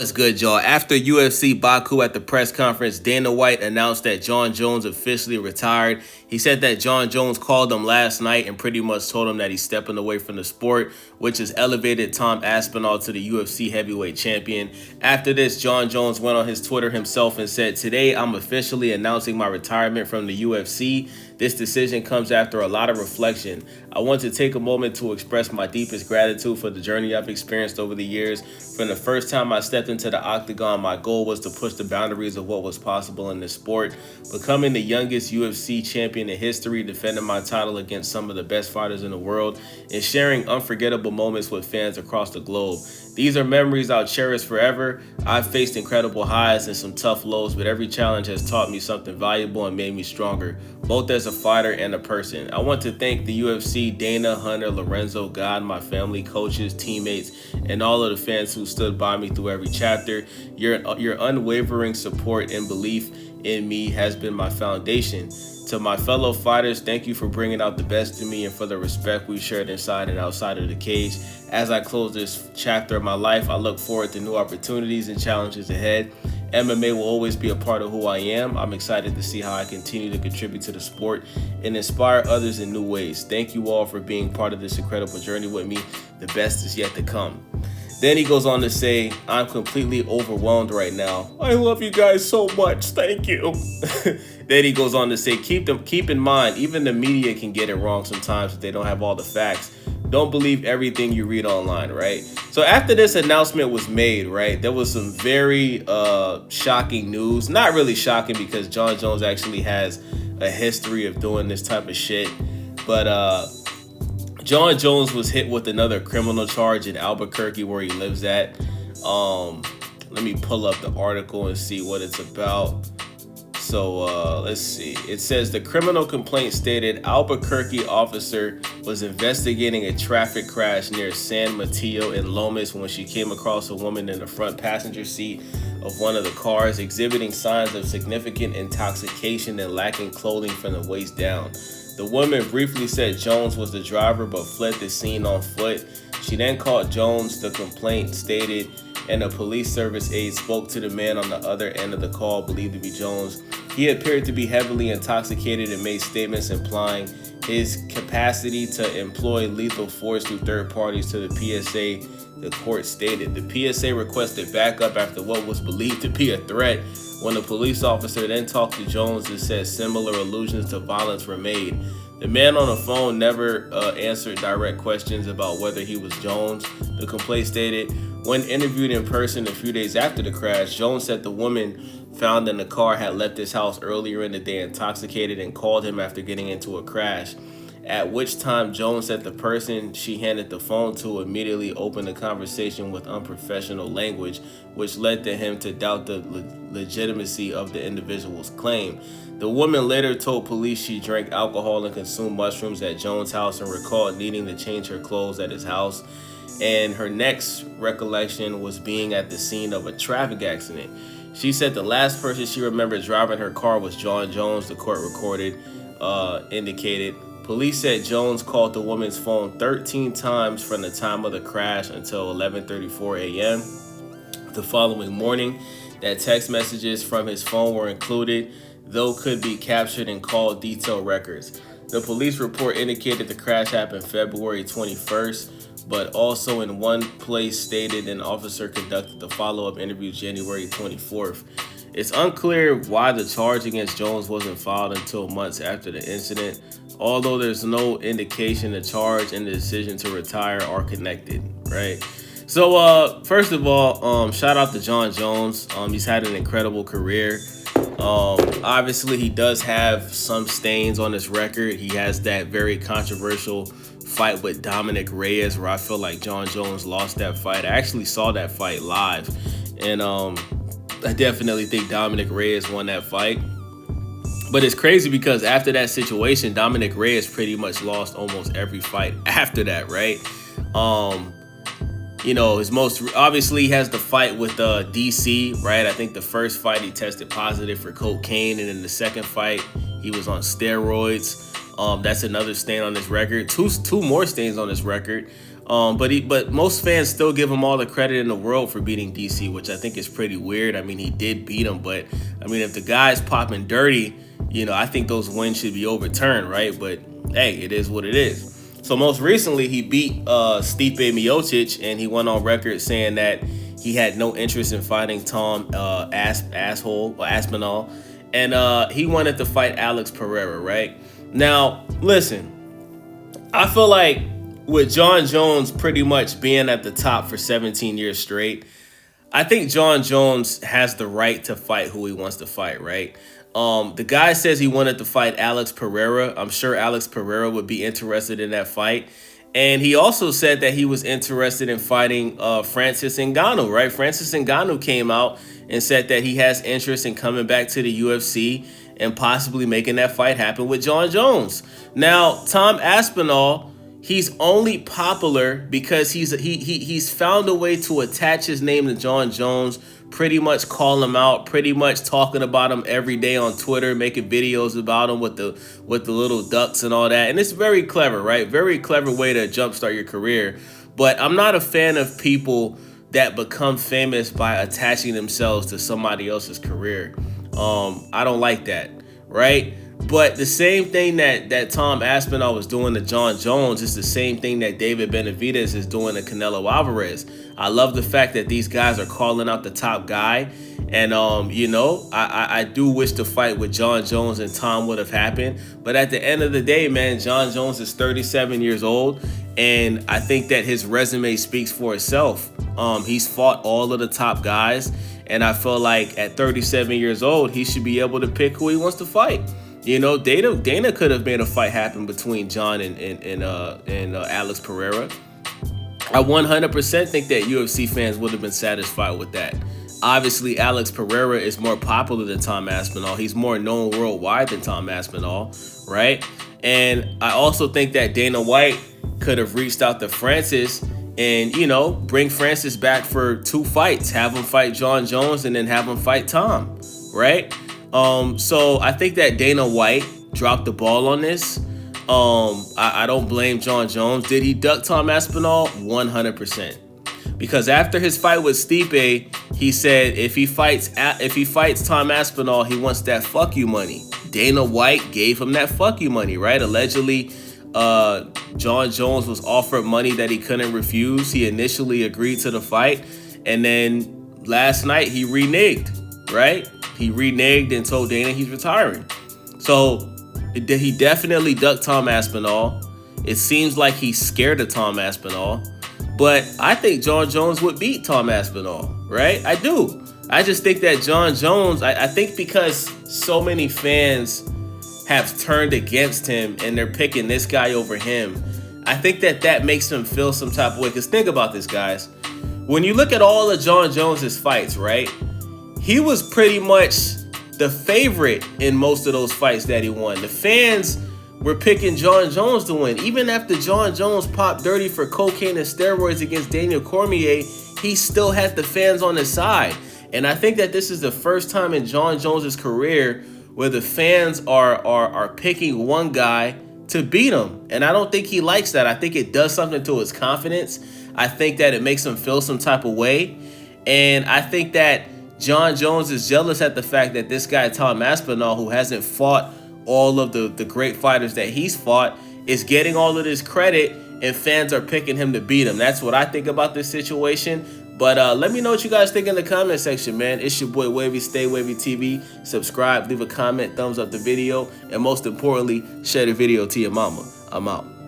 What's good, y'all? After UFC Baku at the press conference, Dana White announced that Jon Jones officially retired. He said that Jon Jones called him last night and pretty much told him that he's stepping away from the sport, which has elevated Tom Aspinall to the UFC heavyweight champion. After this, Jon Jones went on his Twitter himself and said, "Today, I'm officially announcing my retirement from the UFC. This decision comes after a lot of reflection. I want to take a moment to express my deepest gratitude for the journey I've experienced over the years. From the first time I stepped into the octagon, my goal was to push the boundaries of what was possible in this sport. Becoming the youngest UFC champion in history, defending my title against some of the best fighters in the world, and sharing unforgettable moments with fans across the globe. These are memories I'll cherish forever. I've faced incredible highs and some tough lows, but every challenge has taught me something valuable and made me stronger, both as a fighter and a person. I want to thank the UFC, Dana, Hunter, Lorenzo, God, my family, coaches, teammates, and all of the fans who stood by me through every chapter. Your unwavering support and belief in me has been my foundation. To my fellow fighters, thank you for bringing out the best in me and for the respect we've shared inside and outside of the cage. As I close this chapter of my life, I look forward to new opportunities and challenges ahead. MMA will always be a part of who I am. I'm excited to see how I continue to contribute to the sport and inspire others in new ways. Thank you all for being part of this incredible journey with me. The best is yet to come." Then he goes on to say, "I'm completely overwhelmed right now. I love you guys so much. Thank you." Then he goes on to say, keep in mind, even the media can get it wrong sometimes if they don't have all the facts. Don't believe everything you read online, right? So after this announcement was made, right, there was some very shocking news. Not really shocking because Jon Jones actually has a history of doing this type of shit. But Jon Jones was hit with another criminal charge in Albuquerque where he lives at. Let me pull up the article and see what it's about. So let's see. It says the criminal complaint stated Albuquerque officer was investigating a traffic crash near San Mateo in Lomas when she came across a woman in the front passenger seat of one of the cars exhibiting signs of significant intoxication and lacking clothing from the waist down. The woman briefly said Jones was the driver but fled the scene on foot. She then called Jones, the complaint stated, and a police service aide spoke to the man on the other end of the call, believed to be Jones. He appeared to be heavily intoxicated and made statements implying his capacity to employ lethal force through third parties to the PSA, the court stated. The PSA requested backup after what was believed to be a threat. When the police officer then talked to Jones and said similar allusions to violence were made. The man on the phone never answered direct questions about whether he was Jones, the complaint stated. When interviewed in person a few days after the crash, Jones said the woman found in the car had left his house earlier in the day intoxicated and called him after getting into a crash. At which time Jones said the person she handed the phone to immediately opened the conversation with unprofessional language, which led to him to doubt the legitimacy of the individual's claim. The woman later told police she drank alcohol and consumed mushrooms at Jones' house and recalled needing to change her clothes at his house. And her next recollection was being at the scene of a traffic accident. She said the last person she remembered driving her car was Jon Jones, the court recorded indicated. Police said Jones called the woman's phone 13 times from the time of the crash until 11:34 a.m. the following morning. That text messages from his phone were included, though could be captured in call detail records. The police report indicated the crash happened February 21st, but also in one place stated an officer conducted the follow-up interview January 24th. It's unclear why the charge against Jones wasn't filed until months after the incident, although there's no indication the charge and the decision to retire are connected, right? So first of all, shout out to Jon Jones. He's had an incredible career. Obviously, he does have some stains on his record. He has that very controversial fight with Dominic Reyes where I feel like Jon Jones lost that fight. I actually saw that fight live, and I definitely think Dominic Reyes won that fight. But it's crazy because after that situation, Dominic Reyes pretty much lost almost every fight after that, right? His most obviously has the fight with DC, right? I think the first fight he tested positive for cocaine, and in the second fight he was on steroids. That's another stain on his record. Two more stains on his record. But most fans still give him all the credit in the world for beating DC, which I think is pretty weird. I mean, he did beat him, but I mean, if the guy's popping dirty, I think those wins should be overturned, right? But hey, it is what it is. So most recently, he beat Stipe Miocic, and he went on record saying that he had no interest in fighting Tom Aspinall, and he wanted to fight Alex Pereira, right? Now, listen, I feel like with Jon Jones pretty much being at the top for 17 years straight, I think Jon Jones has the right to fight who he wants to fight, right? The guy says he wanted to fight Alex Pereira. I'm sure Alex Pereira would be interested in that fight. And he also said that he was interested in fighting Francis Ngannou, right? Francis Ngannou came out and said that he has interest in coming back to the UFC and possibly making that fight happen with Jon Jones. Now, Tom Aspinall, he's only popular because he's found a way to attach his name to Jon Jones, pretty much call him out, pretty much talking about him every day on Twitter, making videos about him with the little ducks and all that. And it's very clever, right? Very clever way to jumpstart your career. But I'm not a fan of people that become famous by attaching themselves to somebody else's career. I don't like that, right? But the same thing that Tom Aspinall was doing to Jon Jones is the same thing that David Benavidez is doing to Canelo Alvarez. I love the fact that these guys are calling out the top guy. And, I do wish the fight with Jon Jones and Tom would have happened. But at the end of the day, man, Jon Jones is 37 years old. And I think that his resume speaks for itself. He's fought all of the top guys. And I feel like at 37 years old, he should be able to pick who he wants to fight. Dana could have made a fight happen between Jon and Alex Pereira. I 100% think that UFC fans would have been satisfied with that. Obviously, Alex Pereira is more popular than Tom Aspinall. He's more known worldwide than Tom Aspinall, right? And I also think that Dana White could have reached out to Francis and, bring Francis back for 2 fights. Have him fight Jon Jones and then have him fight Tom, right? So I think that Dana White dropped the ball on this. I don't blame Jon Jones. Did he duck Tom Aspinall? 100%. Because after his fight with Stipe, he said if he fights Tom Aspinall, he wants that fuck you money. Dana White gave him that fuck you money, right? Allegedly, Jon Jones was offered money that he couldn't refuse. He initially agreed to the fight, and then last night he reneged, right? He reneged and told Dana he's retiring. So he definitely ducked Tom Aspinall. It seems like he's scared of Tom Aspinall. But I think Jon Jones would beat Tom Aspinall, right? I do. I just think that Jon Jones, I think because so many fans have turned against him and they're picking this guy over him, I think that makes him feel some type of way. Because think about this, guys. When you look at all of Jon Jones's fights, right? He was pretty much the favorite in most of those fights that he won. The fans were picking Jon Jones to win. Even after Jon Jones popped dirty for cocaine and steroids against Daniel Cormier, he still had the fans on his side. And I think that this is the first time in Jon Jones's career where the fans are picking one guy to beat him. And I don't think he likes that. I think it does something to his confidence. I think that it makes him feel some type of way. And I think that Jon Jones is jealous at the fact that this guy, Tom Aspinall, who hasn't fought all of the great fighters that he's fought, is getting all of this credit and fans are picking him to beat him. That's what I think about this situation. But let me know what you guys think in the comment section, man. It's your boy Wavy, Stay Wavy TV. Subscribe, leave a comment, thumbs up the video, and most importantly, share the video to your mama. I'm out.